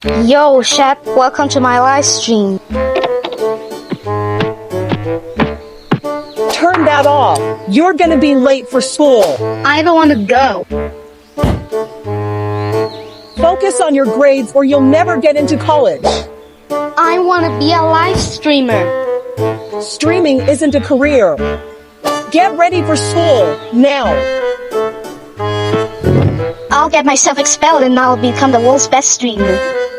Yo, Shep, welcome to my live stream. Turn that off. You're gonna be late for school. I don't want to go. Focus on your grades or you'll never get into college. I want to be a live streamer. Streaming isn't a career. Get ready for school, now. I'll get myself expelled and I'll become the world's best streamer.